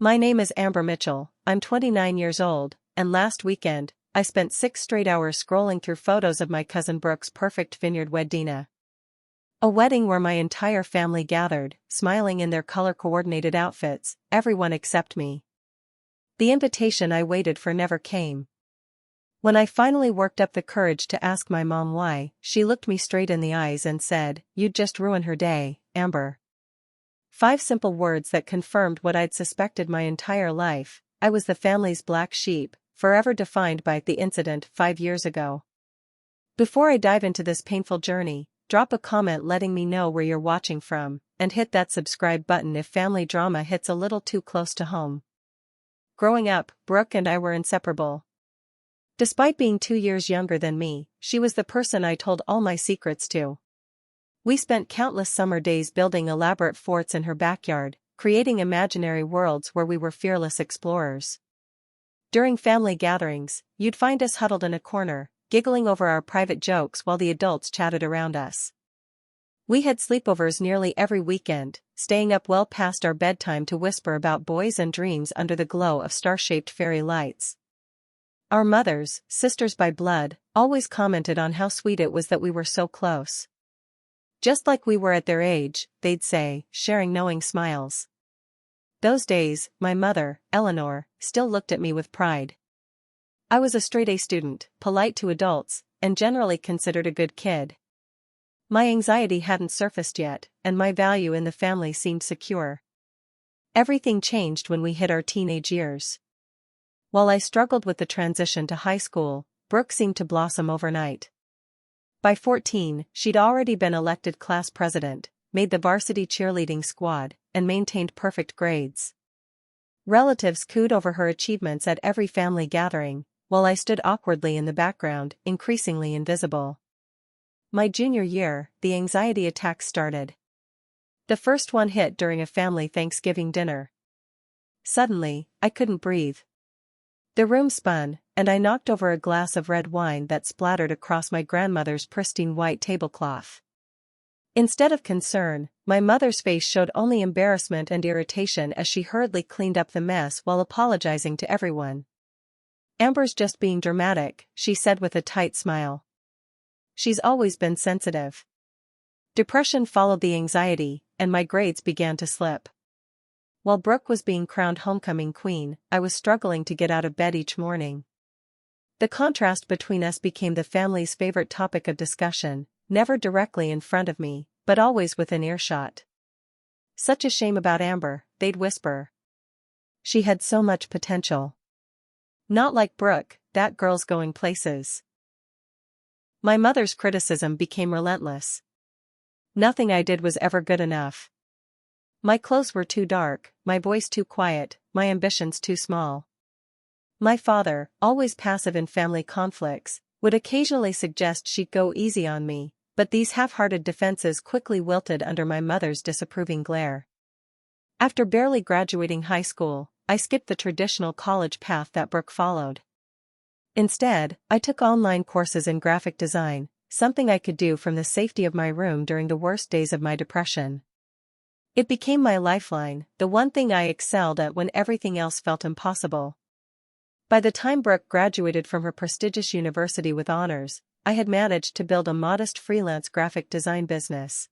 My name is Amber Mitchell, I'm 29 years old, and last weekend, I spent 6 straight hours scrolling through photos of my cousin Brooke's perfect vineyard wedding. A wedding where my entire family gathered, smiling in their color-coordinated outfits, everyone except me. The invitation I waited for never came. When I finally worked up the courage to ask my mom why, she looked me straight in the eyes and said, "You'd just ruin her day, Amber." 5 simple words that confirmed what I'd suspected my entire life: I was the family's black sheep, forever defined by the incident 5 years ago. Before I dive into this painful journey, drop a comment letting me know where you're watching from, and hit that subscribe button if family drama hits a little too close to home. Growing up, Brooke and I were inseparable. Despite being 2 years younger than me, she was the person I told all my secrets to. We spent countless summer days building elaborate forts in her backyard, creating imaginary worlds where we were fearless explorers. During family gatherings, you'd find us huddled in a corner, giggling over our private jokes while the adults chatted around us. We had sleepovers nearly every weekend, staying up well past our bedtime to whisper about boys and dreams under the glow of star-shaped fairy lights. Our mothers, sisters by blood, always commented on how sweet it was that we were so close. Just like we were at their age, they'd say, sharing knowing smiles. Those days, my mother, Eleanor, still looked at me with pride. I was a straight-A student, polite to adults, and generally considered a good kid. My anxiety hadn't surfaced yet, and my value in the family seemed secure. Everything changed when we hit our teenage years. While I struggled with the transition to high school, Brooke seemed to blossom overnight. By 14, she'd already been elected class president, made the varsity cheerleading squad, and maintained perfect grades. Relatives cooed over her achievements at every family gathering, while I stood awkwardly in the background, increasingly invisible. My junior year, the anxiety attacks started. The first one hit during a family Thanksgiving dinner. Suddenly, I couldn't breathe. The room spun, and I knocked over a glass of red wine that splattered across my grandmother's pristine white tablecloth. Instead of concern, my mother's face showed only embarrassment and irritation as she hurriedly cleaned up the mess while apologizing to everyone. "Amber's just being dramatic," she said with a tight smile. "She's always been sensitive." Depression followed the anxiety, and my grades began to slip. While Brooke was being crowned homecoming queen, I was struggling to get out of bed each morning. The contrast between us became the family's favorite topic of discussion, never directly in front of me, but always within earshot. "Such a shame about Amber," they'd whisper. "She had so much potential. Not like Brooke, that girl's going places." My mother's criticism became relentless. Nothing I did was ever good enough. My clothes were too dark, my voice too quiet, my ambitions too small. My father, always passive in family conflicts, would occasionally suggest she'd go easy on me, but these half-hearted defenses quickly wilted under my mother's disapproving glare. After barely graduating high school, I skipped the traditional college path that Brooke followed. Instead, I took online courses in graphic design, something I could do from the safety of my room during the worst days of my depression. It became my lifeline, the one thing I excelled at when everything else felt impossible. By the time Brooke graduated from her prestigious university with honors, I had managed to build a modest freelance graphic design business.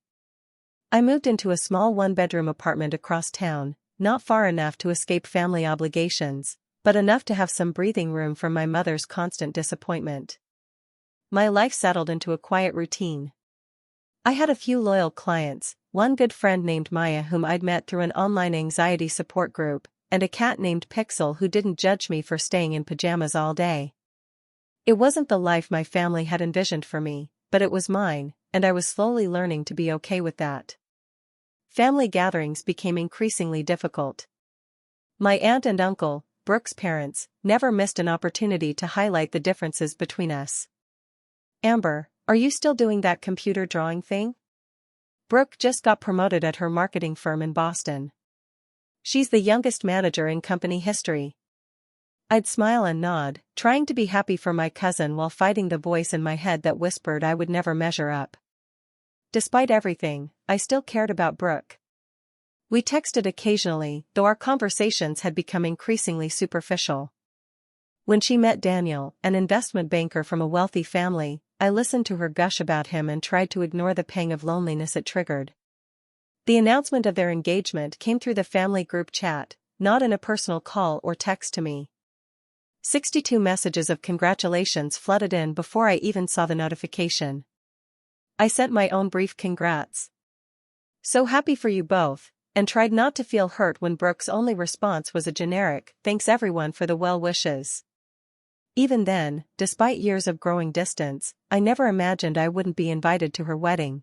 I moved into a small one-bedroom apartment across town, not far enough to escape family obligations, but enough to have some breathing room from my mother's constant disappointment. My life settled into a quiet routine. I had a few loyal clients, one good friend named Maya whom I'd met through an online anxiety support group, and a cat named Pixel who didn't judge me for staying in pajamas all day. It wasn't the life my family had envisioned for me, but it was mine, and I was slowly learning to be okay with that. Family gatherings became increasingly difficult. My aunt and uncle, Brooke's parents, never missed an opportunity to highlight the differences between us. "Amber, are you still doing that computer drawing thing? Brooke just got promoted at her marketing firm in Boston. She's the youngest manager in company history." I'd smile and nod, trying to be happy for my cousin while fighting the voice in my head that whispered I would never measure up. Despite everything, I still cared about Brooke. We texted occasionally, though our conversations had become increasingly superficial. When she met Daniel, an investment banker from a wealthy family, I listened to her gush about him and tried to ignore the pang of loneliness it triggered. The announcement of their engagement came through the family group chat, not in a personal call or text to me. 62 messages of congratulations flooded in before I even saw the notification. I sent my own brief congrats. "So happy for you both," and tried not to feel hurt when Brooke's only response was a generic, "Thanks everyone for the well wishes." Even then, despite years of growing distance, I never imagined I wouldn't be invited to her wedding.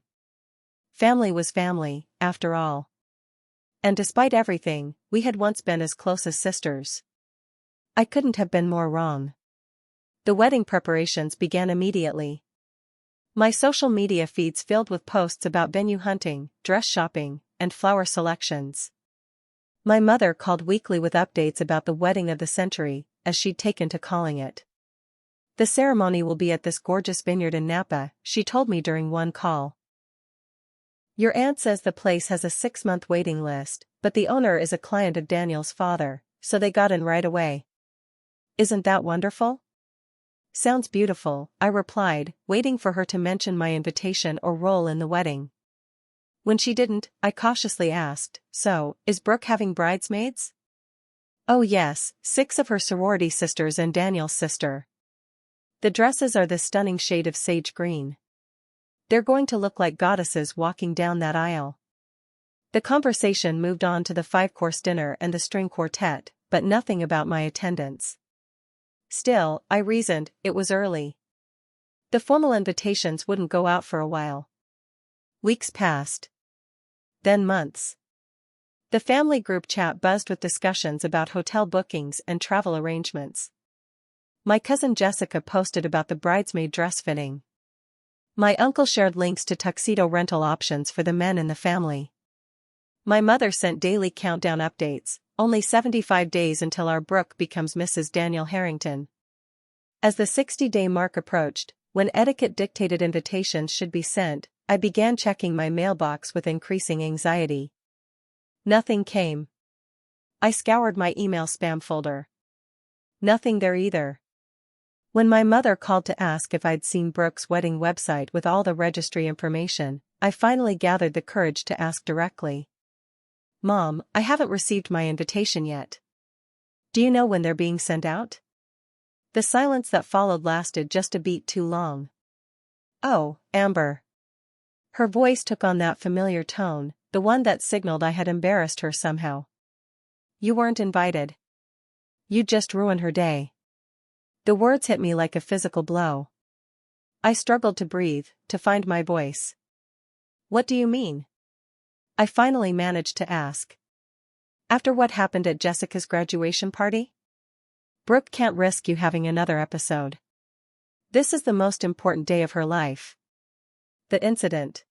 Family was family, after all. And despite everything, we had once been as close as sisters. I couldn't have been more wrong. The wedding preparations began immediately. My social media feeds filled with posts about venue hunting, dress shopping, and flower selections. My mother called weekly with updates about the wedding of the century, as she'd taken to calling it. "The ceremony will be at this gorgeous vineyard in Napa," she told me during one call. "Your aunt says the place has a 6-month waiting list, but the owner is a client of Daniel's father, so they got in right away." "Isn't that wonderful?" "Sounds beautiful," I replied, waiting for her to mention my invitation or role in the wedding. When she didn't, I cautiously asked, "So, is Brooke having bridesmaids?" "Oh yes, 6 of her sorority sisters and Daniel's sister. The dresses are this stunning shade of sage green. They're going to look like goddesses walking down that aisle." The conversation moved on to the 5-course dinner and the string quartet, but nothing about my attendance. Still, I reasoned, it was early. The formal invitations wouldn't go out for a while. Weeks passed. Then months. The family group chat buzzed with discussions about hotel bookings and travel arrangements. My cousin Jessica posted about the bridesmaid dress fitting. My uncle shared links to tuxedo rental options for the men in the family. My mother sent daily countdown updates, only 75 days until our Brooke becomes Mrs. Daniel Harrington. As the 60-day mark approached, when etiquette dictated invitations should be sent, I began checking my mailbox with increasing anxiety. Nothing came. I scoured my email spam folder. Nothing there either. When my mother called to ask if I'd seen Brooke's wedding website with all the registry information, I finally gathered the courage to ask directly. "Mom, I haven't received my invitation yet. Do you know when they're being sent out?" The silence that followed lasted just a beat too long. "Oh, Amber." Her voice took on that familiar tone, the one that signaled I had embarrassed her somehow. "You weren't invited. You'd just ruin her day." The words hit me like a physical blow. I struggled to breathe, to find my voice. "What do you mean?" I finally managed to ask. "After what happened at Jessica's graduation party? Brooke can't risk you having another episode. This is the most important day of her life." The incident.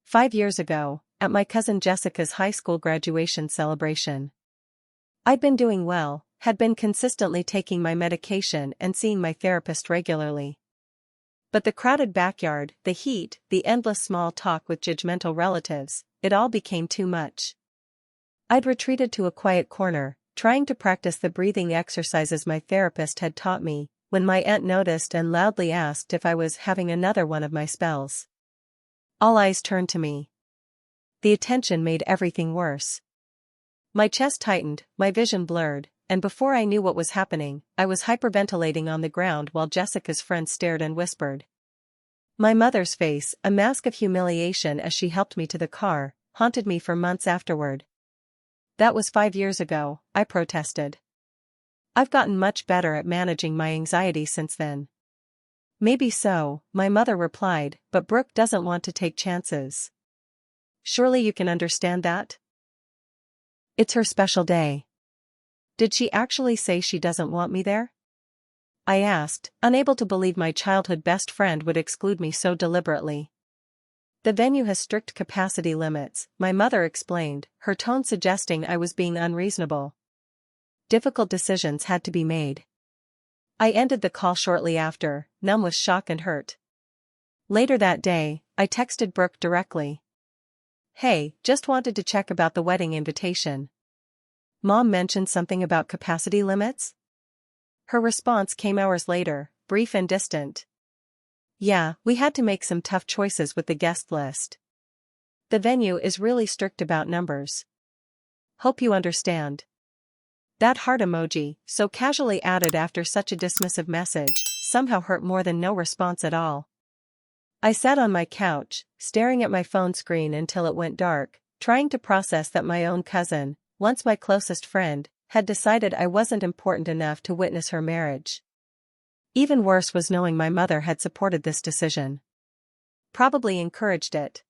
5 years ago, at my cousin Jessica's high school graduation celebration. I'd been doing well, had been consistently taking my medication and seeing my therapist regularly. But the crowded backyard, the heat, the endless small talk with judgmental relatives, it all became too much. I'd retreated to a quiet corner, trying to practice the breathing exercises my therapist had taught me, when my aunt noticed and loudly asked if I was having another one of my spells. All eyes turned to me. The attention made everything worse. My chest tightened, my vision blurred, and before I knew what was happening, I was hyperventilating on the ground while Jessica's friend stared and whispered. My mother's face, a mask of humiliation as she helped me to the car, haunted me for months afterward. "That was 5 years ago," I protested. "I've gotten much better at managing my anxiety since then." "Maybe so," my mother replied, "but Brooke doesn't want to take chances. Surely you can understand that? It's her special day." "Did she actually say she doesn't want me there?" I asked, unable to believe my childhood best friend would exclude me so deliberately. "The venue has strict capacity limits," my mother explained, her tone suggesting I was being unreasonable. Difficult decisions had to be made. I ended the call shortly after, numb with shock and hurt. Later that day, I texted Brooke directly. Hey, just wanted to check about the wedding invitation. Mom mentioned something about capacity limits? Her response came hours later, brief and distant. Yeah, we had to make some tough choices with the guest list. The venue is really strict about numbers. Hope you understand. That heart emoji, so casually added after such a dismissive message, somehow hurt more than no response at all. I sat on my couch, staring at my phone screen until it went dark, trying to process that my own cousin, once my closest friend, had decided I wasn't important enough to witness her marriage. Even worse was knowing my mother had supported this decision. Probably encouraged it.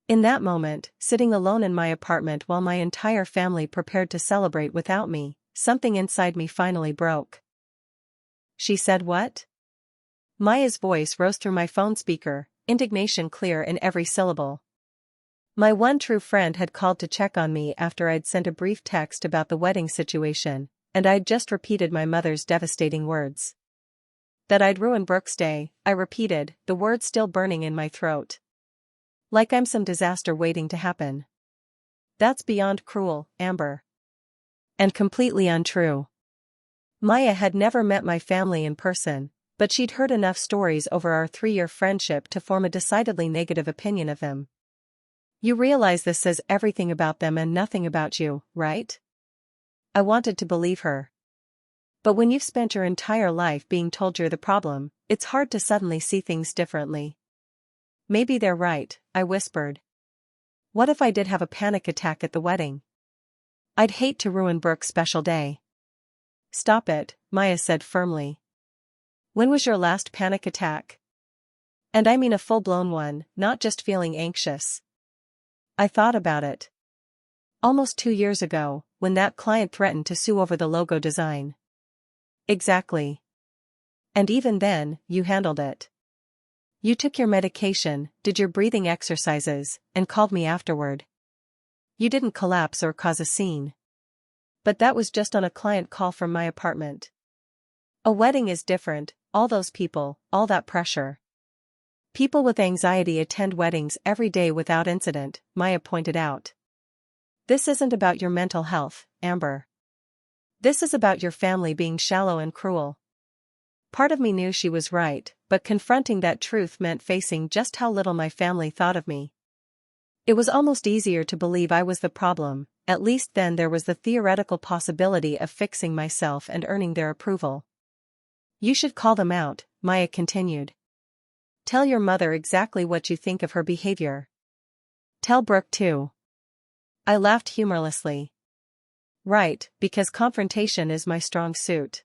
In that moment, sitting alone in my apartment while my entire family prepared to celebrate without me, something inside me finally broke. She said what? Maya's voice rose through my phone speaker, indignation clear in every syllable. My one true friend had called to check on me after I'd sent a brief text about the wedding situation, and I'd just repeated my mother's devastating words. That I'd ruin Brooke's day, I repeated, the words still burning in my throat. Like I'm some disaster waiting to happen. That's beyond cruel, Amber. And completely untrue. Maya had never met my family in person, but she'd heard enough stories over our 3-year friendship to form a decidedly negative opinion of them. You realize this says everything about them and nothing about you, right? I wanted to believe her. But when you've spent your entire life being told you're the problem, it's hard to suddenly see things differently. Maybe they're right, I whispered. What if I did have a panic attack at the wedding? I'd hate to ruin Brooke's special day. Stop it, Maya said firmly. When was your last panic attack? And I mean a full-blown one, not just feeling anxious. I thought about it. Almost 2 years ago, when that client threatened to sue over the logo design. Exactly. And even then, you handled it. You took your medication, did your breathing exercises, and called me afterward. You didn't collapse or cause a scene. But that was just on a client call from my apartment. A wedding is different, all those people, all that pressure. People with anxiety attend weddings every day without incident, Maya pointed out. This isn't about your mental health, Amber. This is about your family being shallow and cruel. Part of me knew she was right, but confronting that truth meant facing just how little my family thought of me. It was almost easier to believe I was the problem, at least then there was the theoretical possibility of fixing myself and earning their approval. You should call them out, Maya continued. Tell your mother exactly what you think of her behavior. Tell Brooke too. I laughed humorlessly. Right, because confrontation is my strong suit.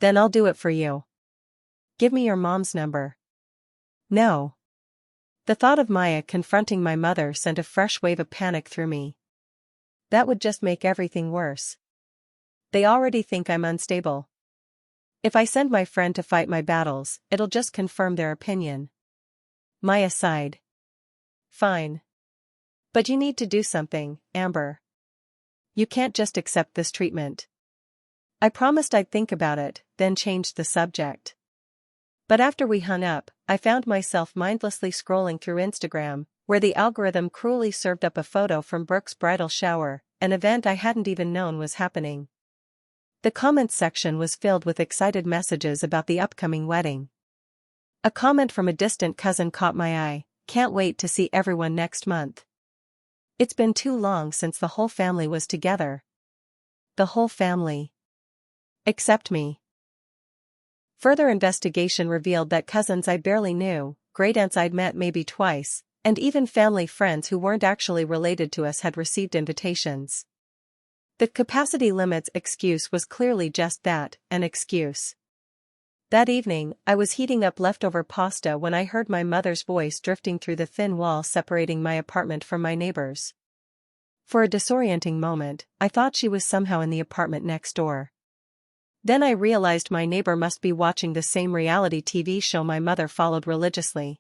Then I'll do it for you. Give me your mom's number. No. The thought of Maya confronting my mother sent a fresh wave of panic through me. That would just make everything worse. They already think I'm unstable. If I send my friend to fight my battles, it'll just confirm their opinion. Maya sighed. Fine. But you need to do something, Amber. You can't just accept this treatment. I promised I'd think about it, then changed the subject. But after we hung up, I found myself mindlessly scrolling through Instagram, where the algorithm cruelly served up a photo from Brooke's bridal shower, an event I hadn't even known was happening. The comments section was filled with excited messages about the upcoming wedding. A comment from a distant cousin caught my eye, can't wait to see everyone next month. It's been too long since the whole family was together. The whole family. Except me. Further investigation revealed that cousins I barely knew, great-aunts I'd met maybe twice, and even family friends who weren't actually related to us had received invitations. The capacity limits excuse was clearly just that, an excuse. That evening, I was heating up leftover pasta when I heard my mother's voice drifting through the thin wall separating my apartment from my neighbor's. For a disorienting moment, I thought she was somehow in the apartment next door. Then I realized my neighbor must be watching the same reality TV show my mother followed religiously.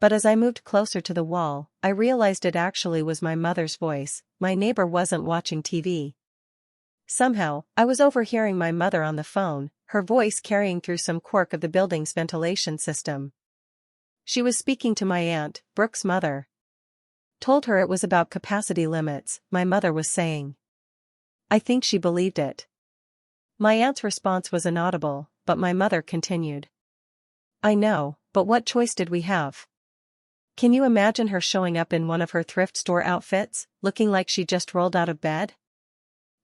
But as I moved closer to the wall, I realized it actually was my mother's voice. My neighbor wasn't watching TV. Somehow, I was overhearing my mother on the phone, her voice carrying through some quirk of the building's ventilation system. She was speaking to my aunt, Brooke's mother. Told her it was about capacity limits, my mother was saying. I think she believed it. My aunt's response was inaudible, but my mother continued. I know, but what choice did we have? Can you imagine her showing up in one of her thrift store outfits, looking like she just rolled out of bed?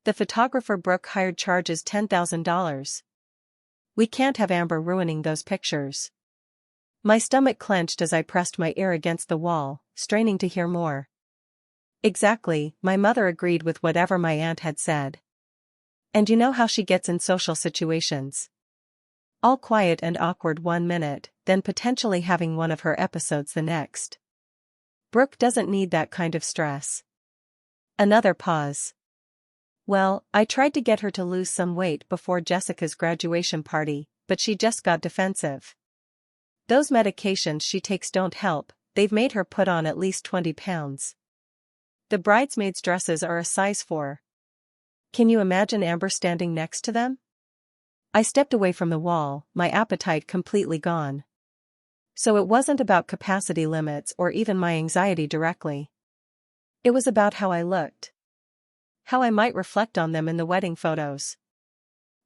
The photographer Brooke hired charges $10,000. We can't have Amber ruining those pictures. My stomach clenched as I pressed my ear against the wall, straining to hear more. Exactly, my mother agreed with whatever my aunt had said. And you know how she gets in social situations. All quiet and awkward 1 minute, then potentially having one of her episodes the next. Brooke doesn't need that kind of stress. Another pause. Well, I tried to get her to lose some weight before Jessica's graduation party, but she just got defensive. Those medications she takes don't help, they've made her put on at least 20 pounds. The bridesmaids' dresses are a size 4. Can you imagine Amber standing next to them? I stepped away from the wall, my appetite completely gone. So it wasn't about capacity limits or even my anxiety directly. It was about how I looked. How I might reflect on them in the wedding photos.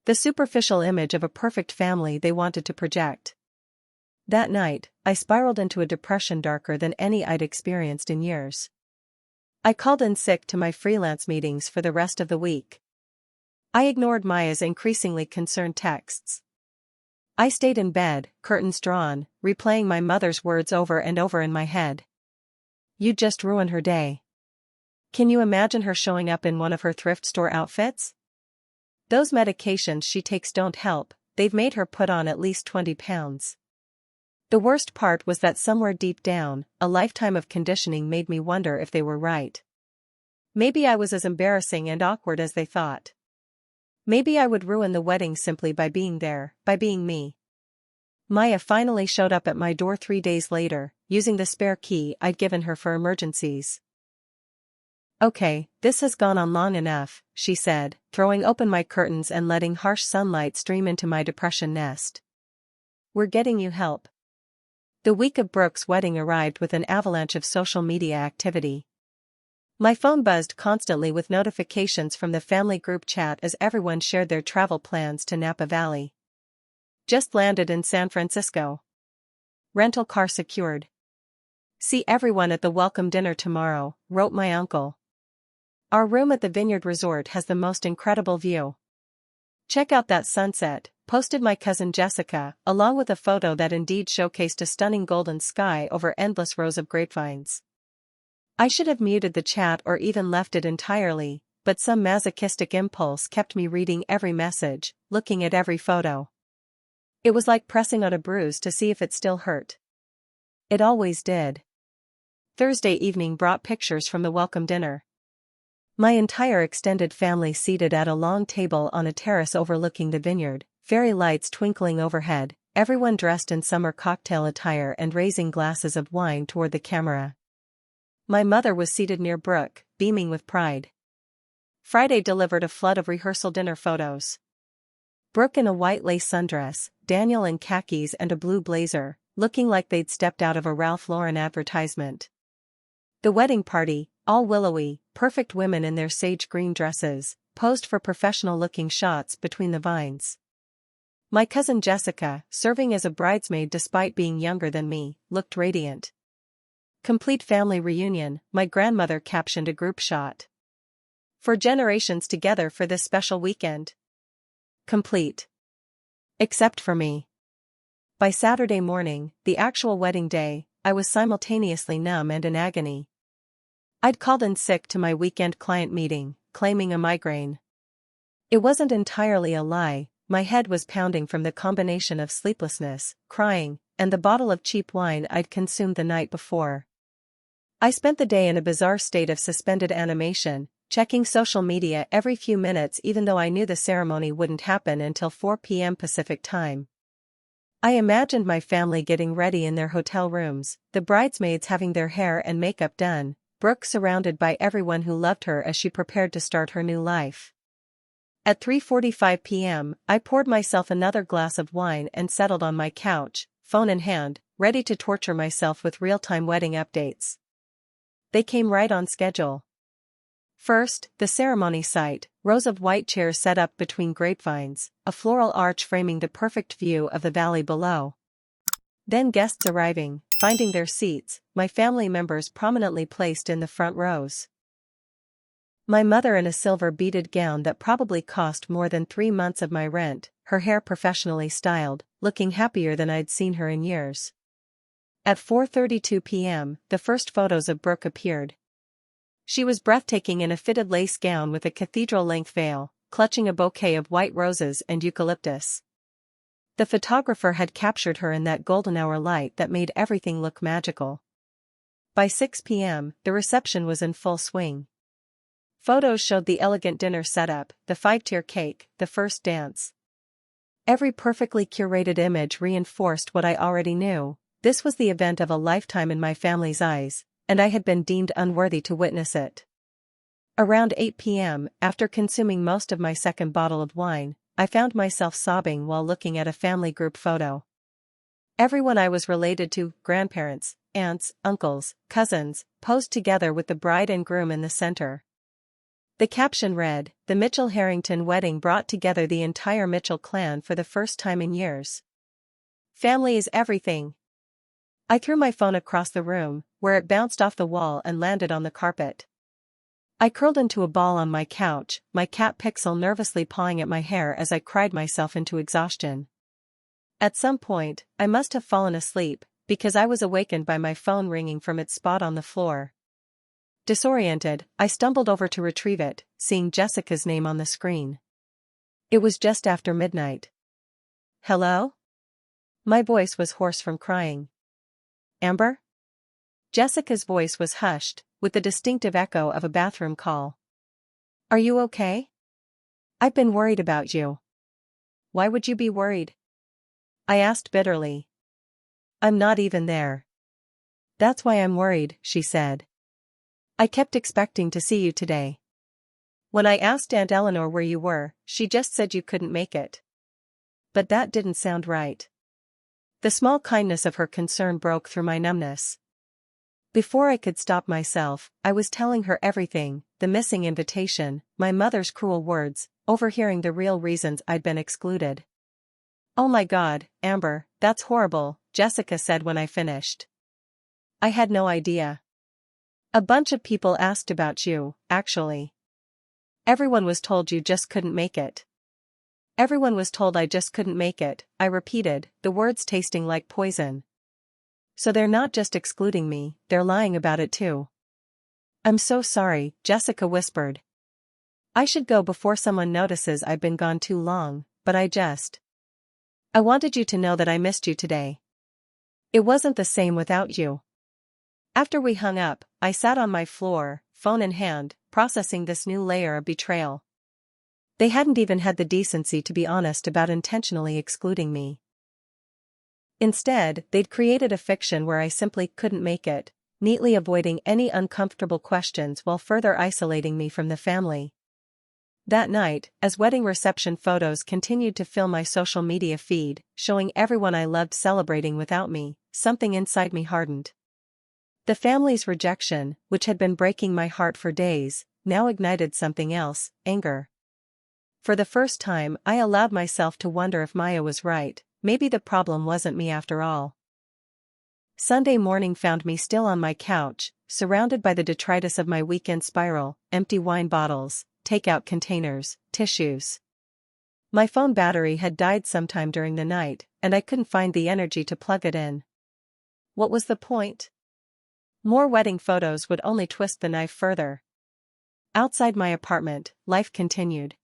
The superficial image of a perfect family they wanted to project. That night, I spiraled into a depression darker than any I'd experienced in years. I called in sick to my freelance meetings for the rest of the week. I ignored Maya's increasingly concerned texts. I stayed in bed, curtains drawn, replaying my mother's words over and over in my head. You'd just ruin her day. Can you imagine her showing up in one of her thrift store outfits? Those medications she takes don't help, they've made her put on at least 20 pounds. The worst part was that somewhere deep down, a lifetime of conditioning made me wonder if they were right. Maybe I was as embarrassing and awkward as they thought. Maybe I would ruin the wedding simply by being there, by being me. Maya finally showed up at my door 3 days later, using the spare key I'd given her for emergencies. Okay, this has gone on long enough, she said, throwing open my curtains and letting harsh sunlight stream into my depression nest. We're getting you help. The week of Brooke's wedding arrived with an avalanche of social media activity. My phone buzzed constantly with notifications from the family group chat as everyone shared their travel plans to Napa Valley. Just landed in San Francisco. Rental car secured. See everyone at the welcome dinner tomorrow, wrote my uncle. Our room at the Vineyard Resort has the most incredible view. Check out that sunset, posted my cousin Jessica, along with a photo that indeed showcased a stunning golden sky over endless rows of grapevines. I should have muted the chat or even left it entirely, but some masochistic impulse kept me reading every message, looking at every photo. It was like pressing on a bruise to see if it still hurt. It always did. Thursday evening brought pictures from the welcome dinner. My entire extended family seated at a long table on a terrace overlooking the vineyard, fairy lights twinkling overhead, everyone dressed in summer cocktail attire and raising glasses of wine toward the camera. My mother was seated near Brooke, beaming with pride. Friday delivered a flood of rehearsal dinner photos. Brooke in a white lace sundress, Daniel in khakis and a blue blazer, looking like they'd stepped out of a Ralph Lauren advertisement. The wedding party, all willowy, perfect women in their sage green dresses, posed for professional-looking shots between the vines. My cousin Jessica, serving as a bridesmaid despite being younger than me, looked radiant. Complete family reunion, my grandmother captioned a group shot. For generations together for this special weekend. Complete. Except for me. By Saturday morning, the actual wedding day, I was simultaneously numb and in agony. I'd called in sick to my weekend client meeting, claiming a migraine. It wasn't entirely a lie, my head was pounding from the combination of sleeplessness, crying, and the bottle of cheap wine I'd consumed the night before. I spent the day in a bizarre state of suspended animation, checking social media every few minutes even though I knew the ceremony wouldn't happen until 4 p.m. Pacific time. I imagined my family getting ready in their hotel rooms, the bridesmaids having their hair and makeup done, Brooke surrounded by everyone who loved her as she prepared to start her new life. At 3:45 p.m., I poured myself another glass of wine and settled on my couch, phone in hand, ready to torture myself with real-time wedding updates. They came right on schedule. First, the ceremony site, rows of white chairs set up between grapevines, a floral arch framing the perfect view of the valley below. Then guests arriving, finding their seats, my family members prominently placed in the front rows. My mother in a silver beaded gown that probably cost more than 3 months of my rent, her hair professionally styled, looking happier than I'd seen her in years. At 4:32 p.m., the first photos of Brooke appeared. She was breathtaking in a fitted lace gown with a cathedral-length veil, clutching a bouquet of white roses and eucalyptus. The photographer had captured her in that golden hour light that made everything look magical. By 6 p.m., the reception was in full swing. Photos showed the elegant dinner setup, the 5-tier cake, the first dance. Every perfectly curated image reinforced what I already knew: this was the event of a lifetime in my family's eyes, and I had been deemed unworthy to witness it. Around 8 p.m., after consuming most of my second bottle of wine, I found myself sobbing while looking at a family group photo. Everyone I was related to, grandparents, aunts, uncles, cousins, posed together with the bride and groom in the center. The caption read, "The Mitchell-Harrington wedding brought together the entire Mitchell clan for the first time in years. Family is everything." I threw my phone across the room, where it bounced off the wall and landed on the carpet. I curled into a ball on my couch, my cat Pixel nervously pawing at my hair as I cried myself into exhaustion. At some point, I must have fallen asleep, because I was awakened by my phone ringing from its spot on the floor. Disoriented, I stumbled over to retrieve it, seeing Jessica's name on the screen. It was just after midnight. "Hello?" My voice was hoarse from crying. "Amber?" Jessica's voice was hushed, with the distinctive echo of a bathroom call. "Are you okay? I've been worried about you." "Why would you be worried?" I asked bitterly. "I'm not even there." "That's why I'm worried," she said. "I kept expecting to see you today. When I asked Aunt Eleanor where you were, she just said you couldn't make it. But that didn't sound right." The small kindness of her concern broke through my numbness. Before I could stop myself, I was telling her everything: the missing invitation, my mother's cruel words, overhearing the real reasons I'd been excluded. "Oh my God, Amber, that's horrible," Jessica said when I finished. "I had no idea. A bunch of people asked about you, actually. Everyone was told you just couldn't make it." "Everyone was told I just couldn't make it," I repeated, the words tasting like poison. "So they're not just excluding me, they're lying about it too." "I'm so sorry," Jessica whispered. "I should go before someone notices I've been gone too long, but I wanted you to know that I missed you today. It wasn't the same without you." After we hung up, I sat on my floor, phone in hand, processing this new layer of betrayal. They hadn't even had the decency to be honest about intentionally excluding me. Instead, they'd created a fiction where I simply couldn't make it, neatly avoiding any uncomfortable questions while further isolating me from the family. That night, as wedding reception photos continued to fill my social media feed, showing everyone I loved celebrating without me, something inside me hardened. The family's rejection, which had been breaking my heart for days, now ignited something else: anger. For the first time, I allowed myself to wonder if Maya was right. Maybe the problem wasn't me after all. Sunday morning found me still on my couch, surrounded by the detritus of my weekend spiral: empty wine bottles, takeout containers, tissues. My phone battery had died sometime during the night, and I couldn't find the energy to plug it in. What was the point? More wedding photos would only twist the knife further. Outside my apartment, life continued.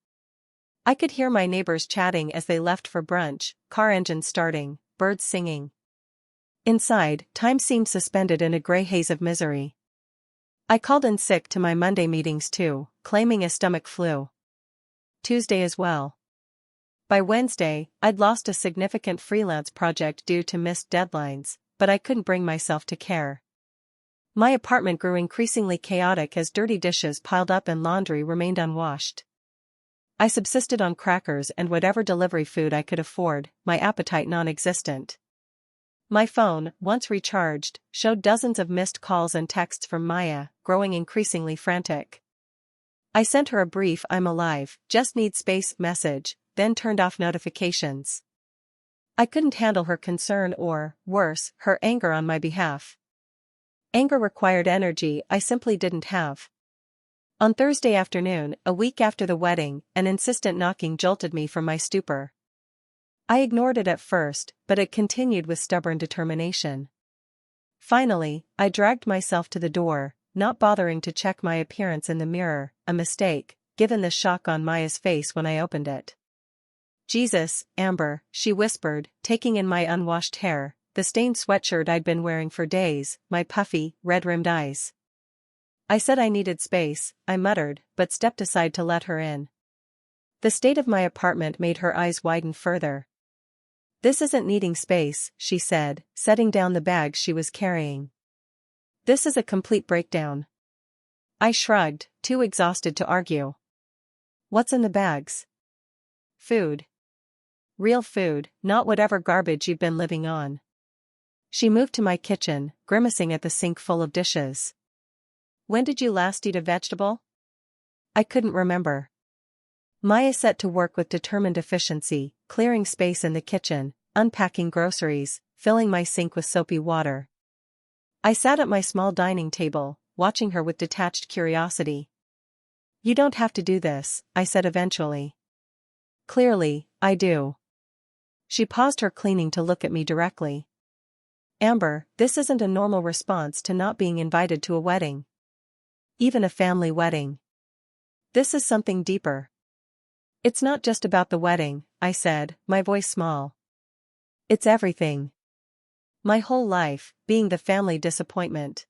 I could hear my neighbors chatting as they left for brunch, car engines starting, birds singing. Inside, time seemed suspended in a gray haze of misery. I called in sick to my Monday meetings too, claiming a stomach flu. Tuesday as well. By Wednesday, I'd lost a significant freelance project due to missed deadlines, but I couldn't bring myself to care. My apartment grew increasingly chaotic as dirty dishes piled up and laundry remained unwashed. I subsisted on crackers and whatever delivery food I could afford, my appetite non-existent. My phone, once recharged, showed dozens of missed calls and texts from Maya, growing increasingly frantic. I sent her a brief "I'm alive, just need space" message, then turned off notifications. I couldn't handle her concern or, worse, her anger on my behalf. Anger required energy I simply didn't have. On Thursday afternoon, a week after the wedding, an insistent knocking jolted me from my stupor. I ignored it at first, but it continued with stubborn determination. Finally, I dragged myself to the door, not bothering to check my appearance in the mirror, a mistake, given the shock on Maya's face when I opened it. "Jesus, Amber," she whispered, taking in my unwashed hair, the stained sweatshirt I'd been wearing for days, my puffy, red-rimmed eyes. I said I needed space, I muttered, but stepped aside to let her in. The state of my apartment made her eyes widen further. "This isn't needing space," she said, setting down the bag she was carrying. "This is a complete breakdown." I shrugged, too exhausted to argue. "What's in the bags?" "Food. Real food, not whatever garbage you've been living on." She moved to my kitchen, grimacing at the sink full of dishes. "When did you last eat a vegetable?" I couldn't remember. Maya set to work with determined efficiency, clearing space in the kitchen, unpacking groceries, filling my sink with soapy water. I sat at my small dining table, watching her with detached curiosity. "You don't have to do this," I said eventually. "Clearly, I do." She paused her cleaning to look at me directly. "Amber, this isn't a normal response to not being invited to a wedding. Even a family wedding. This is something deeper." "It's not just about the wedding," I said, my voice small. "It's everything. My whole life, being the family disappointment.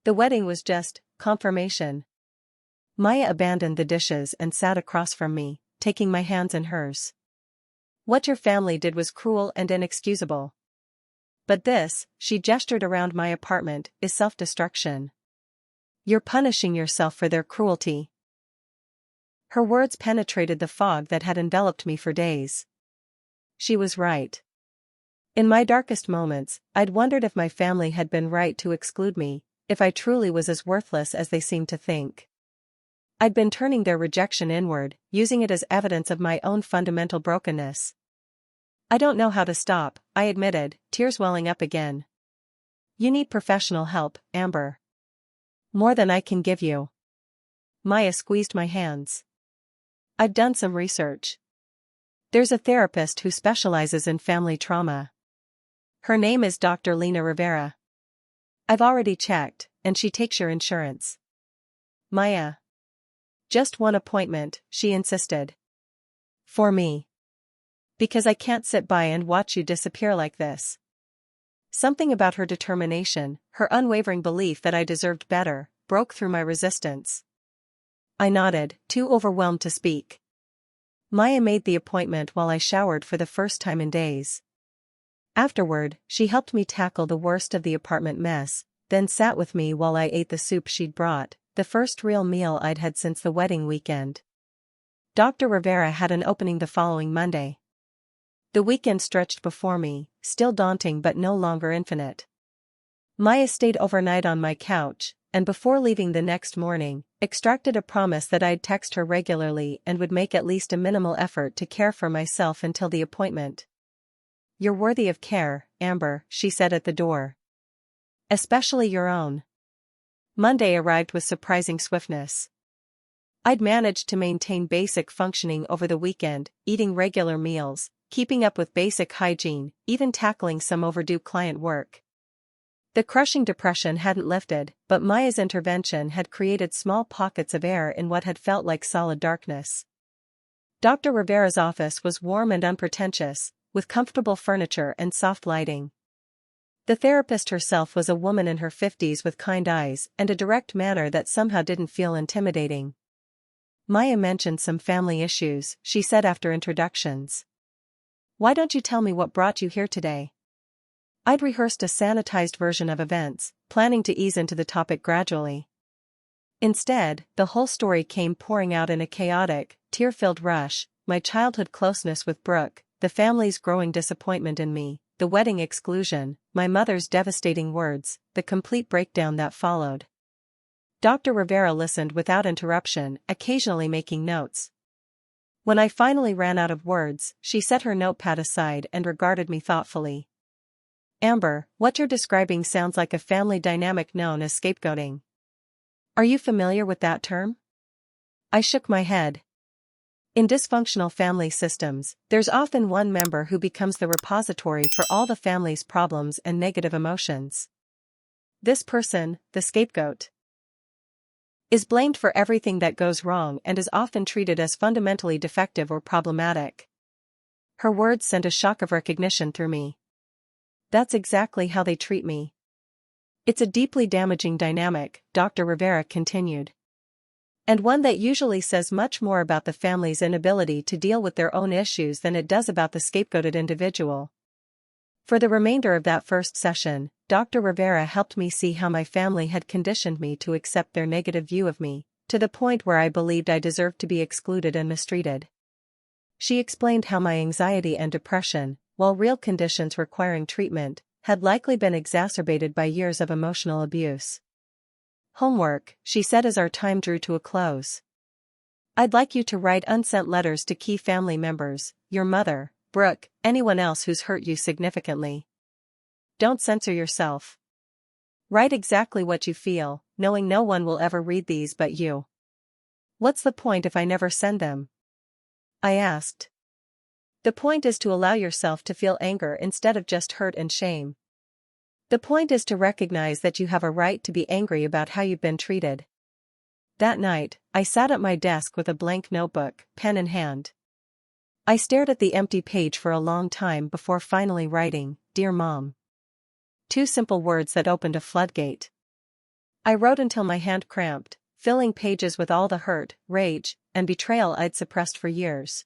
The wedding was just confirmation." Maya abandoned the dishes and sat across from me, taking my hands in hers. "What your family did was cruel and inexcusable. But this," she gestured around my apartment, "is self-destruction. You're punishing yourself for their cruelty." Her words penetrated the fog that had enveloped me for days. She was right. In my darkest moments, I'd wondered if my family had been right to exclude me, if I truly was as worthless as they seemed to think. I'd been turning their rejection inward, using it as evidence of my own fundamental brokenness. "I don't know how to stop," I admitted, tears welling up again. "You need professional help, Amber. More than I can give you." Maya squeezed my hands. "I've done some research. There's a therapist who specializes in family trauma. Her name is Dr. Lena Rivera. I've already checked, and she takes your insurance." "Maya." "Just one appointment," she insisted. "For me. Because I can't sit by and watch you disappear like this." Something about her determination, her unwavering belief that I deserved better, broke through my resistance. I nodded, too overwhelmed to speak. Maya made the appointment while I showered for the first time in days. Afterward, she helped me tackle the worst of the apartment mess, then sat with me while I ate the soup she'd brought, the first real meal I'd had since the wedding weekend. Dr. Rivera had an opening the following Monday. The weekend stretched before me, still daunting but no longer infinite. Maya stayed overnight on my couch, and before leaving the next morning, extracted a promise that I'd text her regularly and would make at least a minimal effort to care for myself until the appointment. "You're worthy of care, Amber," she said at the door. "Especially your own." Monday arrived with surprising swiftness. I'd managed to maintain basic functioning over the weekend, eating regular meals, keeping up with basic hygiene, even tackling some overdue client work. The crushing depression hadn't lifted, but Maya's intervention had created small pockets of air in what had felt like solid darkness. Dr. Rivera's office was warm and unpretentious, with comfortable furniture and soft lighting. The therapist herself was a woman in her 50s with kind eyes and a direct manner that somehow didn't feel intimidating. "Maya mentioned some family issues," she said after introductions. "Why don't you tell me what brought you here today?" I'd rehearsed a sanitized version of events, planning to ease into the topic gradually. Instead, the whole story came pouring out in a chaotic, tear-filled rush: my childhood closeness with Brooke, the family's growing disappointment in me, the wedding exclusion, my mother's devastating words, the complete breakdown that followed. Dr. Rivera listened without interruption, occasionally making notes. When I finally ran out of words, she set her notepad aside and regarded me thoughtfully. Amber, what you're describing sounds like a family dynamic known as scapegoating. Are you familiar with that term? I shook my head. In dysfunctional family systems, there's often one member who becomes the repository for all the family's problems and negative emotions. This person, the scapegoat, is blamed for everything that goes wrong and is often treated as fundamentally defective or problematic. Her words sent a shock of recognition through me. That's exactly how they treat me. It's a deeply damaging dynamic, Dr. Rivera continued. And one that usually says much more about the family's inability to deal with their own issues than it does about the scapegoated individual. For the remainder of that first session, Dr. Rivera helped me see how my family had conditioned me to accept their negative view of me, to the point where I believed I deserved to be excluded and mistreated. She explained how my anxiety and depression, while real conditions requiring treatment, had likely been exacerbated by years of emotional abuse. Homework, she said as our time drew to a close. I'd like you to write unsent letters to key family members, your mother, Brooke, anyone else who's hurt you significantly. Don't censor yourself. Write exactly what you feel, knowing no one will ever read these but you. What's the point if I never send them? I asked. The point is to allow yourself to feel anger instead of just hurt and shame. The point is to recognize that you have a right to be angry about how you've been treated. That night, I sat at my desk with a blank notebook, pen in hand. I stared at the empty page for a long time before finally writing, "Dear Mom." 2 simple words that opened a floodgate. I wrote until my hand cramped, filling pages with all the hurt, rage, and betrayal I'd suppressed for years.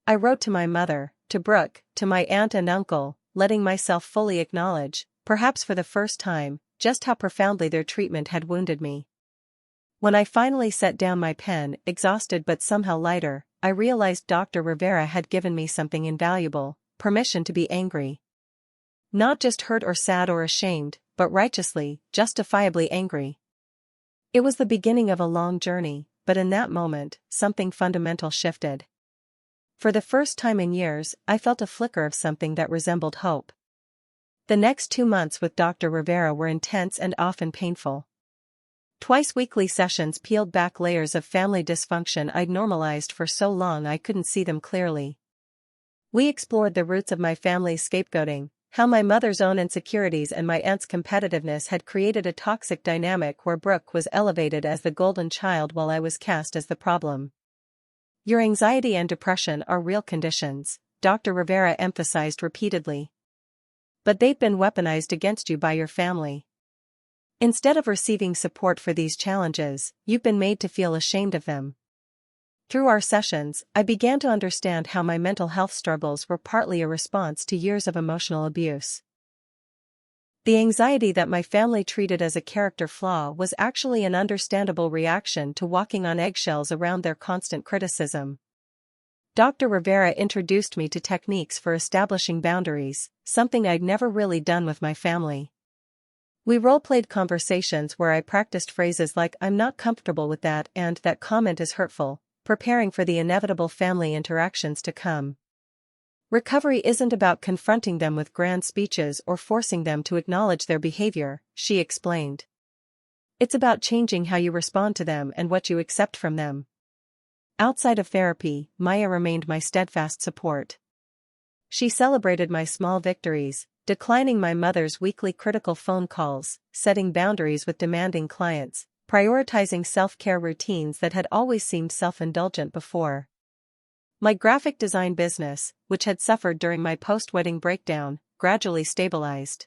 I wrote to my mother, to Brooke, to my aunt and uncle, letting myself fully acknowledge, perhaps for the first time, just how profoundly their treatment had wounded me. When I finally set down my pen, exhausted but somehow lighter, I realized Dr. Rivera had given me something invaluable, permission to be angry. Not just hurt or sad or ashamed, but righteously, justifiably angry. It was the beginning of a long journey, but in that moment, something fundamental shifted. For the first time in years, I felt a flicker of something that resembled hope. The next 2 months with Dr. Rivera were intense and often painful. Twice weekly sessions peeled back layers of family dysfunction I'd normalized for so long I couldn't see them clearly. We explored the roots of my family's scapegoating, how my mother's own insecurities and my aunt's competitiveness had created a toxic dynamic where Brooke was elevated as the golden child while I was cast as the problem. Your anxiety and depression are real conditions, Dr. Rivera emphasized repeatedly. But they've been weaponized against you by your family. Instead of receiving support for these challenges, you've been made to feel ashamed of them. Through our sessions, I began to understand how my mental health struggles were partly a response to years of emotional abuse. The anxiety that my family treated as a character flaw was actually an understandable reaction to walking on eggshells around their constant criticism. Dr. Rivera introduced me to techniques for establishing boundaries, something I'd never really done with my family. We role-played conversations where I practiced phrases like "I'm not comfortable with that" and "that comment is hurtful," preparing for the inevitable family interactions to come. Recovery isn't about confronting them with grand speeches or forcing them to acknowledge their behavior, she explained. It's about changing how you respond to them and what you accept from them. Outside of therapy, Maya remained my steadfast support. She celebrated my small victories, declining my mother's weekly critical phone calls, setting boundaries with demanding clients, prioritizing self-care routines that had always seemed self-indulgent before. My graphic design business, which had suffered during my post-wedding breakdown, gradually stabilized.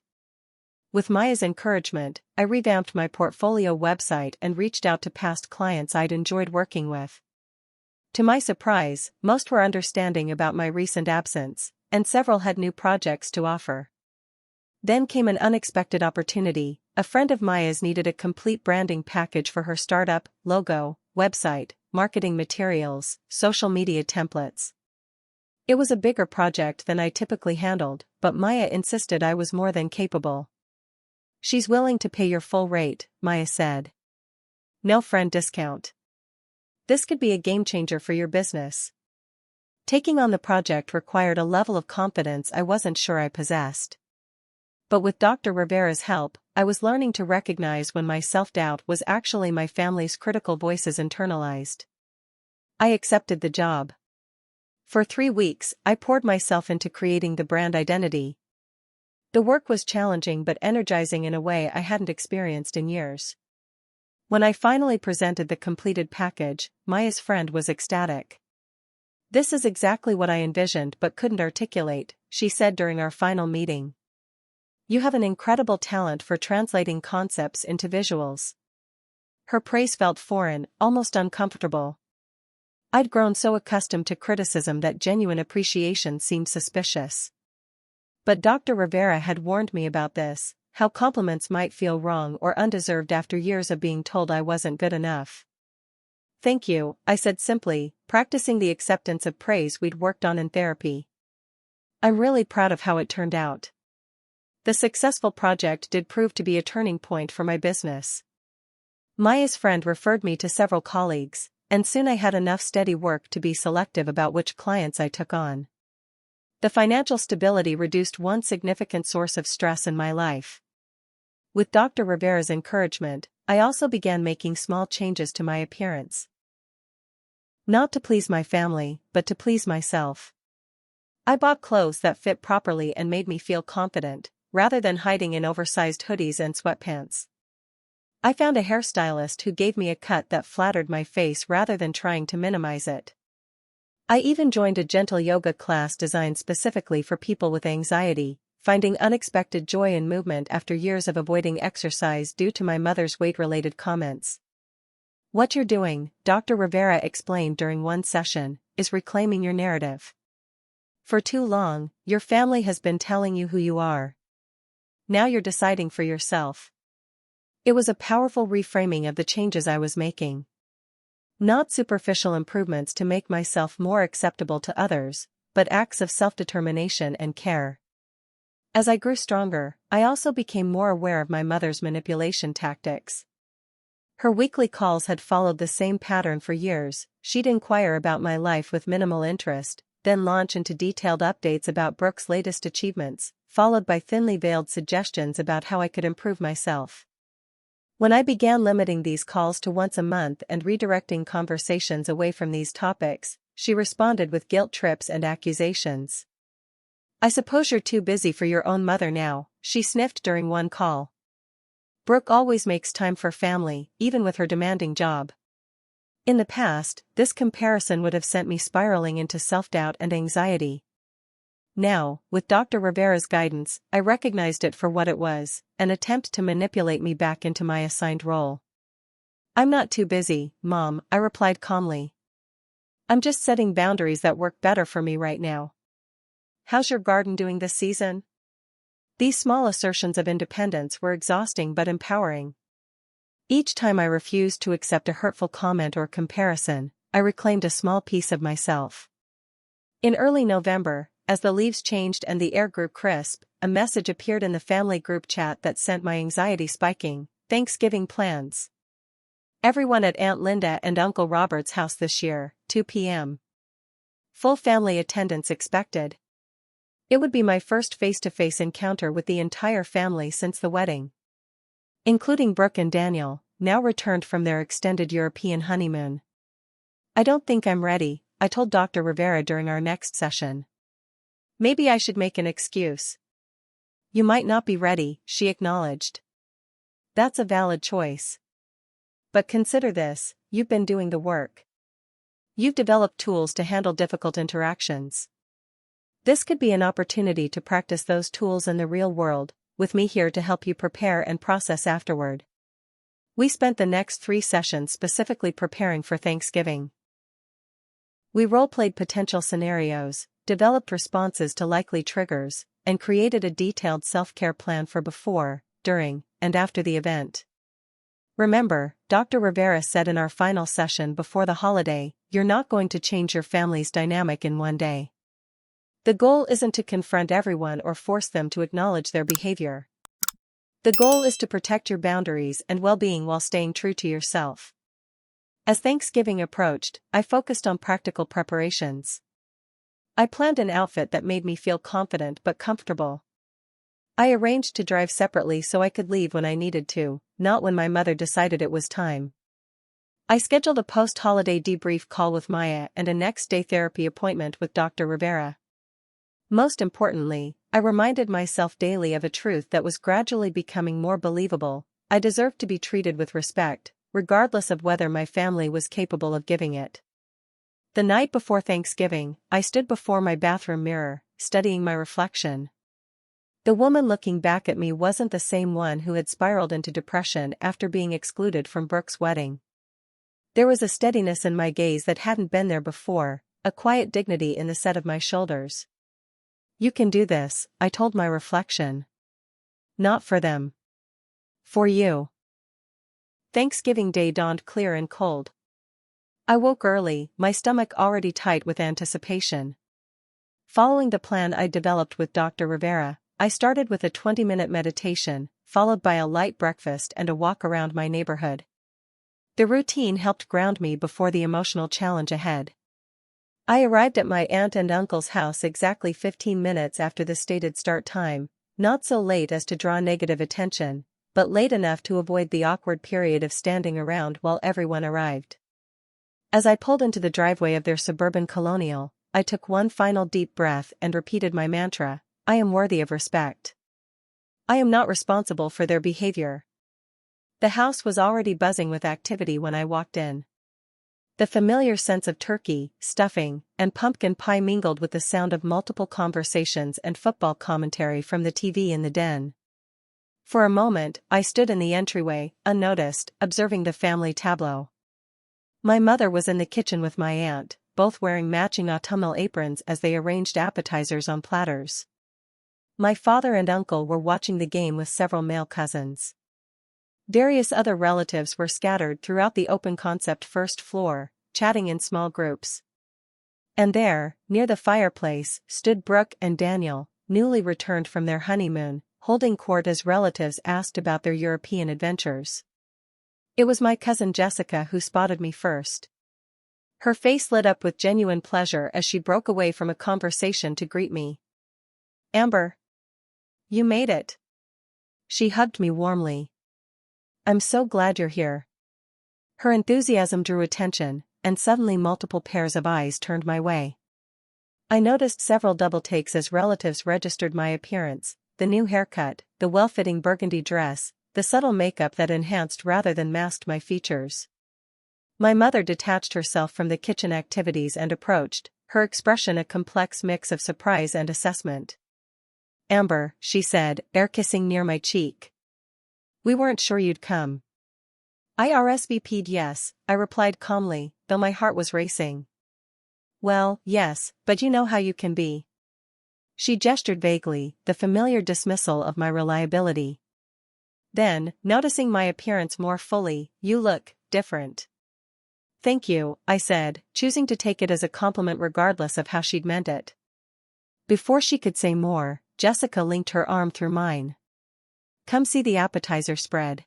With Maya's encouragement, I revamped my portfolio website and reached out to past clients I'd enjoyed working with. To my surprise, most were understanding about my recent absence, and several had new projects to offer. Then came an unexpected opportunity. A friend of Maya's needed a complete branding package for her startup: logo, website, marketing materials, social media templates. It was a bigger project than I typically handled, but Maya insisted I was more than capable. "She's willing to pay your full rate," Maya said. "No friend discount. This could be a game changer for your business." Taking on the project required a level of confidence I wasn't sure I possessed. But with Dr. Rivera's help, I was learning to recognize when my self-doubt was actually my family's critical voices internalized. I accepted the job. For 3 weeks, I poured myself into creating the brand identity. The work was challenging but energizing in a way I hadn't experienced in years. When I finally presented the completed package, Maya's friend was ecstatic. "This is exactly what I envisioned but couldn't articulate," she said during our final meeting. "You have an incredible talent for translating concepts into visuals." Her praise felt foreign, almost uncomfortable. I'd grown so accustomed to criticism that genuine appreciation seemed suspicious. But Dr. Rivera had warned me about this, how compliments might feel wrong or undeserved after years of being told I wasn't good enough. "Thank you," I said simply, practicing the acceptance of praise we'd worked on in therapy. "I'm really proud of how it turned out." The successful project did prove to be a turning point for my business. Maya's friend referred me to several colleagues, and soon I had enough steady work to be selective about which clients I took on. The financial stability reduced one significant source of stress in my life. With Dr. Rivera's encouragement, I also began making small changes to my appearance. Not to please my family, but to please myself. I bought clothes that fit properly and made me feel confident, rather than hiding in oversized hoodies and sweatpants. I found a hairstylist who gave me a cut that flattered my face rather than trying to minimize it. I even joined a gentle yoga class designed specifically for people with anxiety, finding unexpected joy in movement after years of avoiding exercise due to my mother's weight-related comments. "What you're doing," Dr. Rivera explained during one session, "is reclaiming your narrative. For too long, your family has been telling you who you are. Now you're deciding for yourself." It was a powerful reframing of the changes I was making. Not superficial improvements to make myself more acceptable to others, but acts of self-determination and care. As I grew stronger, I also became more aware of my mother's manipulation tactics. Her weekly calls had followed the same pattern for years. She'd inquire about my life with minimal interest, then launch into detailed updates about Brooke's latest achievements, followed by thinly veiled suggestions about how I could improve myself. When I began limiting these calls to once a month and redirecting conversations away from these topics, she responded with guilt trips and accusations. "I suppose you're too busy for your own mother now," she sniffed during one call. "Brooke always makes time for family, even with her demanding job." In the past, this comparison would have sent me spiraling into self-doubt and anxiety. Now, with Dr. Rivera's guidance, I recognized it for what it was, an attempt to manipulate me back into my assigned role. "I'm not too busy, Mom," I replied calmly. "I'm just setting boundaries that work better for me right now. How's your garden doing this season?" These small assertions of independence were exhausting but empowering. Each time I refused to accept a hurtful comment or comparison, I reclaimed a small piece of myself. In early November, as the leaves changed and the air grew crisp, a message appeared in the family group chat that sent my anxiety spiking: "Thanksgiving plans. Everyone at Aunt Linda and Uncle Robert's house this year, 2 p.m. Full family attendance expected." It would be my first face-to-face encounter with the entire family since the wedding. Including Brooke and Daniel, now returned from their extended European honeymoon. "I don't think I'm ready," I told Dr. Rivera during our next session. "Maybe I should make an excuse." "You might not be ready," she acknowledged. "That's a valid choice. But consider this: you've been doing the work. You've developed tools to handle difficult interactions. This could be an opportunity to practice those tools in the real world, with me here to help you prepare and process afterward." We spent the next 3 sessions specifically preparing for Thanksgiving. We role-played potential scenarios, developed responses to likely triggers, and created a detailed self-care plan for before, during, and after the event. "Remember," Dr. Rivera said in our final session before the holiday, "you're not going to change your family's dynamic in one day. The goal isn't to confront everyone or force them to acknowledge their behavior. The goal is to protect your boundaries and well-being while staying true to yourself. As Thanksgiving approached, I focused on practical preparations. I planned an outfit that made me feel confident but comfortable. I arranged to drive separately so I could leave when I needed to, not when my mother decided it was time. I scheduled a post-holiday debrief call with Maya and a next-day therapy appointment with Dr. Rivera. Most importantly, I reminded myself daily of a truth that was gradually becoming more believable: I deserved to be treated with respect, regardless of whether my family was capable of giving it. The night before Thanksgiving, I stood before my bathroom mirror, studying my reflection. The woman looking back at me wasn't the same one who had spiraled into depression after being excluded from Brooke's wedding. There was a steadiness in my gaze that hadn't been there before, a quiet dignity in the set of my shoulders. "You can do this," I told my reflection. "Not for them. For you." Thanksgiving Day dawned clear and cold. I woke early, my stomach already tight with anticipation. Following the plan I developed with Dr. Rivera, I started with a 20-minute meditation, followed by a light breakfast and a walk around my neighborhood. The routine helped ground me before the emotional challenge ahead. I arrived at my aunt and uncle's house exactly 15 minutes after the stated start time, not so late as to draw negative attention, but late enough to avoid the awkward period of standing around while everyone arrived. As I pulled into the driveway of their suburban colonial, I took one final deep breath and repeated my mantra: I am worthy of respect. I am not responsible for their behavior. The house was already buzzing with activity when I walked in. The familiar sense of turkey, stuffing, and pumpkin pie mingled with the sound of multiple conversations and football commentary from the TV in the den. For a moment, I stood in the entryway, unnoticed, observing the family tableau. My mother was in the kitchen with my aunt, both wearing matching autumnal aprons as they arranged appetizers on platters. My father and uncle were watching the game with several male cousins. Various other relatives were scattered throughout the open-concept first floor, chatting in small groups. And there, near the fireplace, stood Brooke and Daniel, newly returned from their honeymoon, holding court as relatives asked about their European adventures. It was my cousin Jessica who spotted me first. Her face lit up with genuine pleasure as she broke away from a conversation to greet me. "Amber, you made it." She hugged me warmly. "I'm so glad you're here." Her enthusiasm drew attention, and suddenly multiple pairs of eyes turned my way. I noticed several double takes as relatives registered my appearance: the new haircut, the well-fitting burgundy dress, the subtle makeup that enhanced rather than masked my features. My mother detached herself from the kitchen activities and approached, her expression a complex mix of surprise and assessment. "Amber," she said, air-kissing near my cheek. "We weren't sure you'd come." I RSVP'd yes, I replied calmly, though my heart was racing. "Well, yes, but you know how you can be." She gestured vaguely, the familiar dismissal of my reliability. Then, noticing my appearance more fully, "You look different." "Thank you," I said, choosing to take it as a compliment regardless of how she'd meant it. Before she could say more, Jessica linked her arm through mine. "Come see the appetizer spread.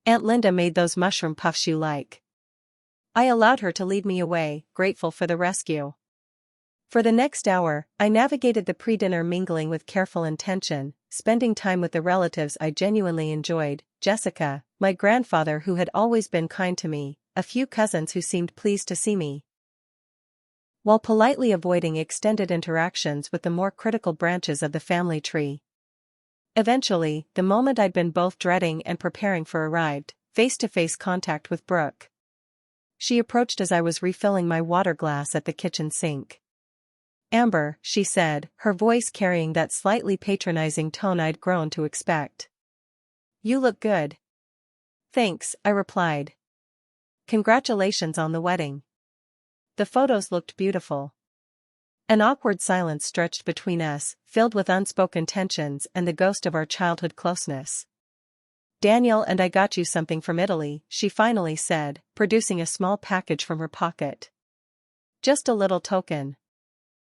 Aunt Linda made those mushroom puffs you like." I allowed her to lead me away, grateful for the rescue. For the next hour, I navigated the pre-dinner mingling with careful intention, spending time with the relatives I genuinely enjoyed: Jessica, my grandfather who had always been kind to me, a few cousins who seemed pleased to see me, while politely avoiding extended interactions with the more critical branches of the family tree. Eventually, the moment I'd been both dreading and preparing for arrived: face-to-face contact with Brooke. She approached as I was refilling my water glass at the kitchen sink. "Amber," she said, her voice carrying that slightly patronizing tone I'd grown to expect. "You look good." "Thanks," I replied. "Congratulations on the wedding." The photos looked beautiful. An awkward silence stretched between us, filled with unspoken tensions and the ghost of our childhood closeness. "Daniel and I got you something from Italy," she finally said, producing a small package from her pocket. "Just a little token."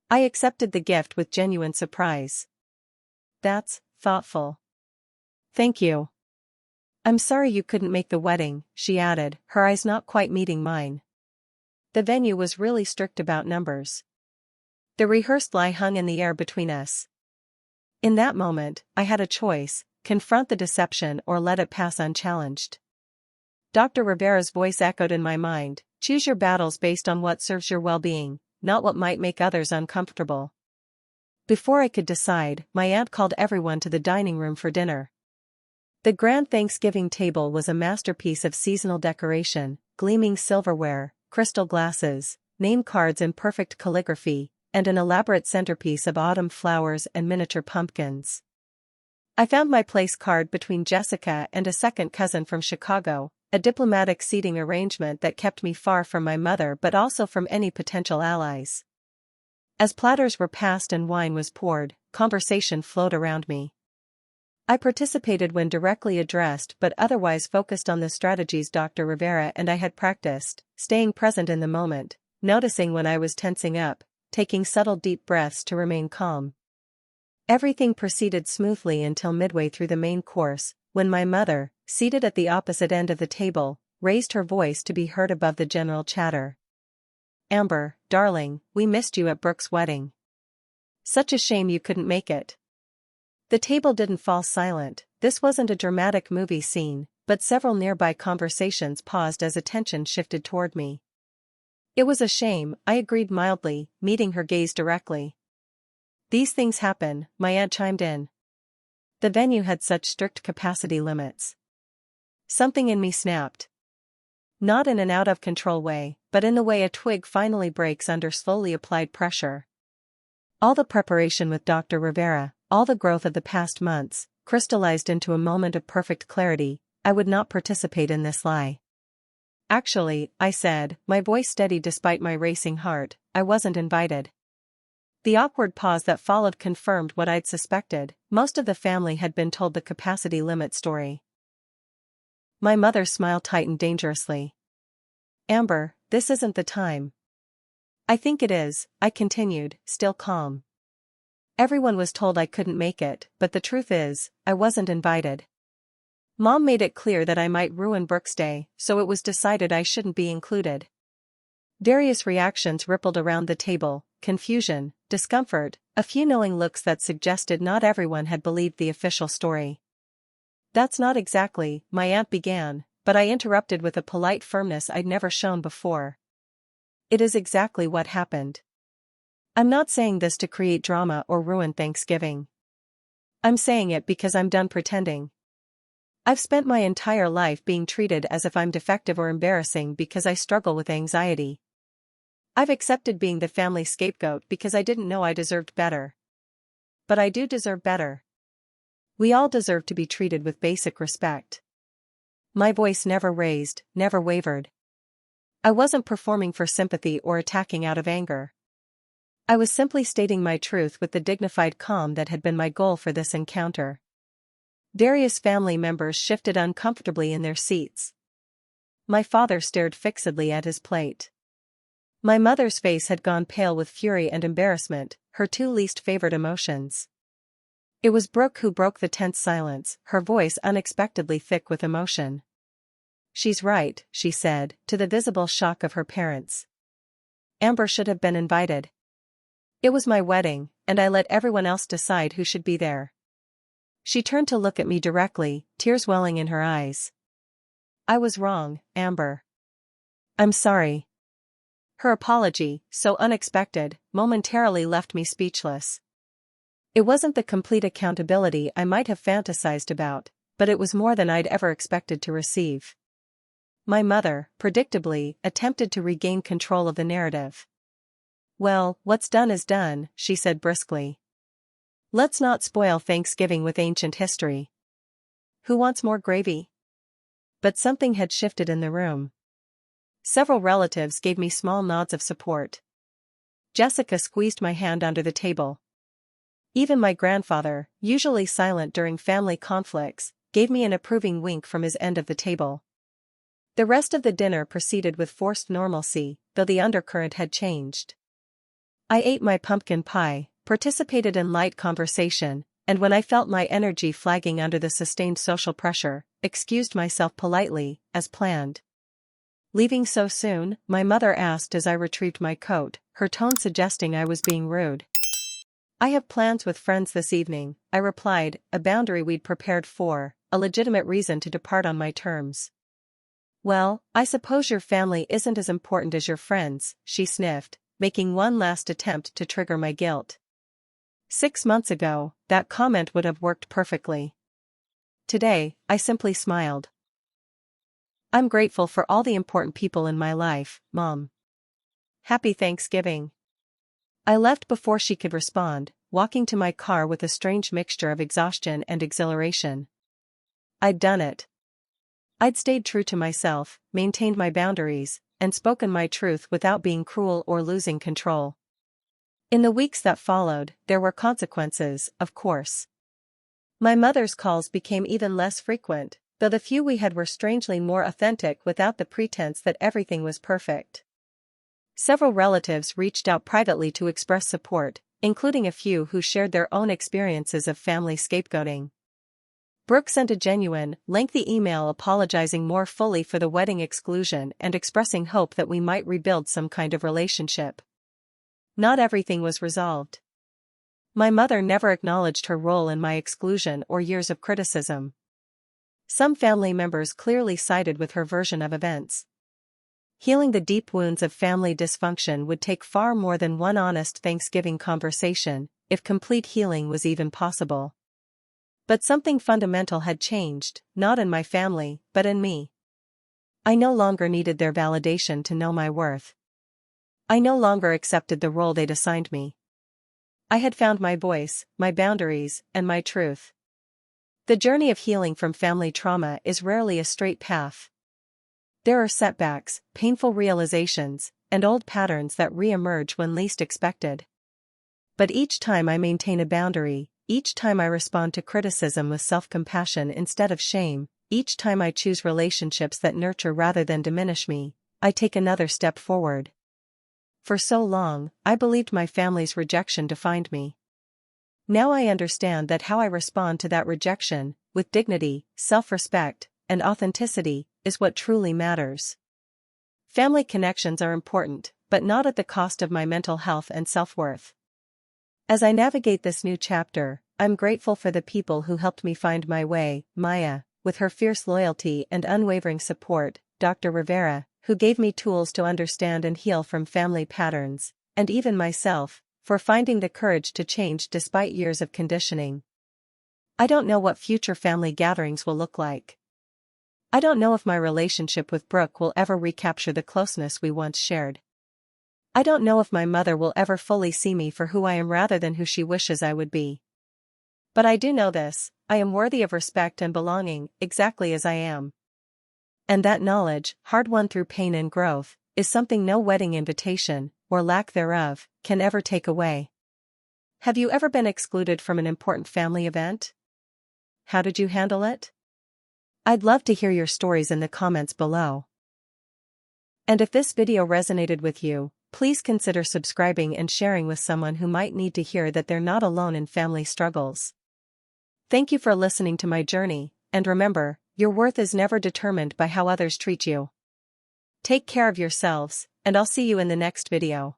I accepted the gift with genuine surprise. That's thoughtful. Thank you. I'm sorry you couldn't make the wedding, she added, her eyes not quite meeting mine. The venue was really strict about numbers. The rehearsed lie hung in the air between us. In that moment, I had a choice: confront the deception or let it pass unchallenged. Dr. Rivera's voice echoed in my mind: choose your battles based on what serves your well-being, not what might make others uncomfortable. Before I could decide, my aunt called everyone to the dining room for dinner. The grand Thanksgiving table was a masterpiece of seasonal decoration: gleaming silverware, crystal glasses, name cards in perfect calligraphy, and an elaborate centerpiece of autumn flowers and miniature pumpkins. I found my place card between Jessica and a second cousin from Chicago, a diplomatic seating arrangement that kept me far from my mother but also from any potential allies. As platters were passed and wine was poured, conversation flowed around me. I participated when directly addressed but otherwise focused on the strategies Dr. Rivera and I had practiced, staying present in the moment, noticing when I was tensing up, taking subtle deep breaths to remain calm. Everything proceeded smoothly until midway through the main course, when my mother, seated at the opposite end of the table, raised her voice to be heard above the general chatter. "Amber, darling, we missed you at Brooke's wedding. Such a shame you couldn't make it." The table didn't fall silent. This wasn't a dramatic movie scene, but several nearby conversations paused as attention shifted toward me. "It was a shame," I agreed mildly, meeting her gaze directly. "These things happen," my aunt chimed in. The venue had such strict capacity limits. Something in me snapped. Not in an out-of-control way, but in the way a twig finally breaks under slowly applied pressure. All the preparation with Dr. Rivera, all the growth of the past months, crystallized into a moment of perfect clarity. I would not participate in this lie. "Actually," I said, my voice steady despite my racing heart, "I wasn't invited." The awkward pause that followed confirmed what I'd suspected: most of the family had been told the capacity limit story. My mother's smile tightened dangerously. "Amber, this isn't the time." "I think it is," I continued, still calm. "Everyone was told I couldn't make it, but the truth is, I wasn't invited. Mom made it clear that I might ruin Brooke's day, so it was decided I shouldn't be included." Various reactions rippled around the table: confusion, discomfort, a few knowing looks that suggested not everyone had believed the official story. "That's not exactly," my aunt began, but I interrupted with a polite firmness I'd never shown before. "It is exactly what happened. I'm not saying this to create drama or ruin Thanksgiving. I'm saying it because I'm done pretending. I've spent my entire life being treated as if I'm defective or embarrassing because I struggle with anxiety. I've accepted being the family scapegoat because I didn't know I deserved better. But I do deserve better. We all deserve to be treated with basic respect." My voice never raised, never wavered. I wasn't performing for sympathy or attacking out of anger. I was simply stating my truth with the dignified calm that had been my goal for this encounter. Various family members shifted uncomfortably in their seats. My father stared fixedly at his plate. My mother's face had gone pale with fury and embarrassment, her two least favored emotions. It was Brooke who broke the tense silence, her voice unexpectedly thick with emotion. "She's right," she said, to the visible shock of her parents. "Amber should have been invited. It was my wedding, and I let everyone else decide who should be there." She turned to look at me directly, tears welling in her eyes. "I was wrong, Amber. I'm sorry." Her apology, so unexpected, momentarily left me speechless. It wasn't the complete accountability I might have fantasized about, but it was more than I'd ever expected to receive. My mother, predictably, attempted to regain control of the narrative. "Well, what's done is done," she said briskly. "Let's not spoil Thanksgiving with ancient history. Who wants more gravy?" But something had shifted in the room. Several relatives gave me small nods of support. Jessica squeezed my hand under the table. Even my grandfather, usually silent during family conflicts, gave me an approving wink from his end of the table. The rest of the dinner proceeded with forced normalcy, though the undercurrent had changed. I ate my pumpkin pie, participated in light conversation, and when I felt my energy flagging under the sustained social pressure, excused myself politely, as planned. "Leaving so soon?" my mother asked as I retrieved my coat, her tone suggesting I was being rude. "I have plans with friends this evening," I replied, a boundary we'd prepared for, a legitimate reason to depart on my terms. "Well, I suppose your family isn't as important as your friends," she sniffed, making one last attempt to trigger my guilt. 6 months ago, that comment would have worked perfectly. Today, I simply smiled. "I'm grateful for all the important people in my life, Mom. Happy Thanksgiving." I left before she could respond, walking to my car with a strange mixture of exhaustion and exhilaration. I'd done it. I'd stayed true to myself, maintained my boundaries, and spoken my truth without being cruel or losing control. In the weeks that followed, there were consequences, of course. My mother's calls became even less frequent, though the few we had were strangely more authentic without the pretense that everything was perfect. Several relatives reached out privately to express support, including a few who shared their own experiences of family scapegoating. Brooke sent a genuine, lengthy email apologizing more fully for the wedding exclusion and expressing hope that we might rebuild some kind of relationship. Not everything was resolved. My mother never acknowledged her role in my exclusion or years of criticism. Some family members clearly sided with her version of events. Healing the deep wounds of family dysfunction would take far more than one honest Thanksgiving conversation, if complete healing was even possible. But something fundamental had changed, not in my family, but in me. I no longer needed their validation to know my worth. I no longer accepted the role they'd assigned me. I had found my voice, my boundaries, and my truth. The journey of healing from family trauma is rarely a straight path. There are setbacks, painful realizations, and old patterns that re-emerge when least expected. But each time I maintain a boundary, each time I respond to criticism with self-compassion instead of shame, each time I choose relationships that nurture rather than diminish me, I take another step forward. For so long, I believed my family's rejection defined me. Now I understand that how I respond to that rejection, with dignity, self-respect, and authenticity, is what truly matters. Family connections are important, but not at the cost of my mental health and self-worth. As I navigate this new chapter, I'm grateful for the people who helped me find my way: Maya, with her fierce loyalty and unwavering support, Dr. Rivera, who gave me tools to understand and heal from family patterns, and even myself, for finding the courage to change despite years of conditioning. I don't know what future family gatherings will look like. I don't know if my relationship with Brooke will ever recapture the closeness we once shared. I don't know if my mother will ever fully see me for who I am rather than who she wishes I would be. But I do know this: I am worthy of respect and belonging, exactly as I am. And that knowledge, hard-won through pain and growth, is something no wedding invitation, or lack thereof, can ever take away. Have you ever been excluded from an important family event? How did you handle it? I'd love to hear your stories in the comments below. And if this video resonated with you, please consider subscribing and sharing with someone who might need to hear that they're not alone in family struggles. Thank you for listening to my journey, and remember, your worth is never determined by how others treat you. Take care of yourselves, and I'll see you in the next video.